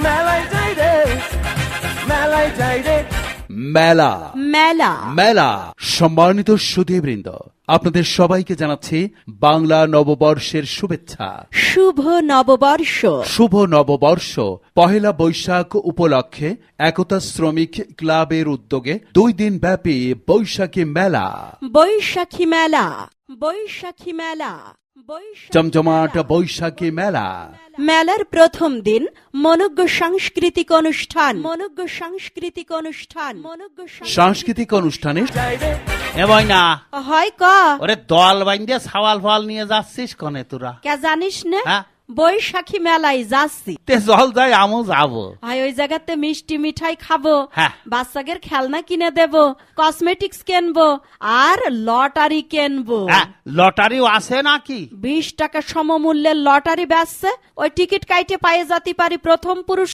মেলায় যাই রে, মেলায় যাই রে। মেলা মেলা মেলা সম্মানিত সুধীবৃন্দ, আপনাদের সবাইকে জানাচ্ছি বাংলা নববর্ষের শুভেচ্ছা। শুভ নববর্ষ। শুভ নববর্ষ। পহেলা বৈশাখ উপলক্ষে একতা শ্রমিক ক্লাবের উদ্যোগে 2 দিন ব্যাপী বৈশাখী মেলা। বৈশাখী মেলা, বৈশাখী মেলা, জমজমাট বৈশাখী মেলা। মেলার প্রথম দিন মনোজ্ঞ সাংস্কৃতিক অনুষ্ঠান, মনোজ্ঞ সাংস্কৃতিক অনুষ্ঠান, মনোজ্ঞ সাংস্কৃতিক অনুষ্ঠানে এবই না হয় ক ওরে দল বাইন্দে সাওয়াল ফাল নিয়ে যাচ্ছিস কনে তোরা? কে জানিস না? হ্যাঁ। বৈশাখী মেলায় যাচ্ছি। তে জল যাই আমও যাবো। হয় ওই জায়গাতে মিষ্টি মিঠাই খাবো, হ্যাঁ। বাচ্চাদের খেলনা কিনে দেব, কসমেটিক্স কিনবো আর লটারি কিনবো। হ্যাঁ, লটারিও আছে নাকি? 20 টাকা সমমূল্যের লটারি বেচছে, ওই টিকিট কাইটে পায়ে যেতে পারি প্রথম পুরস্কার।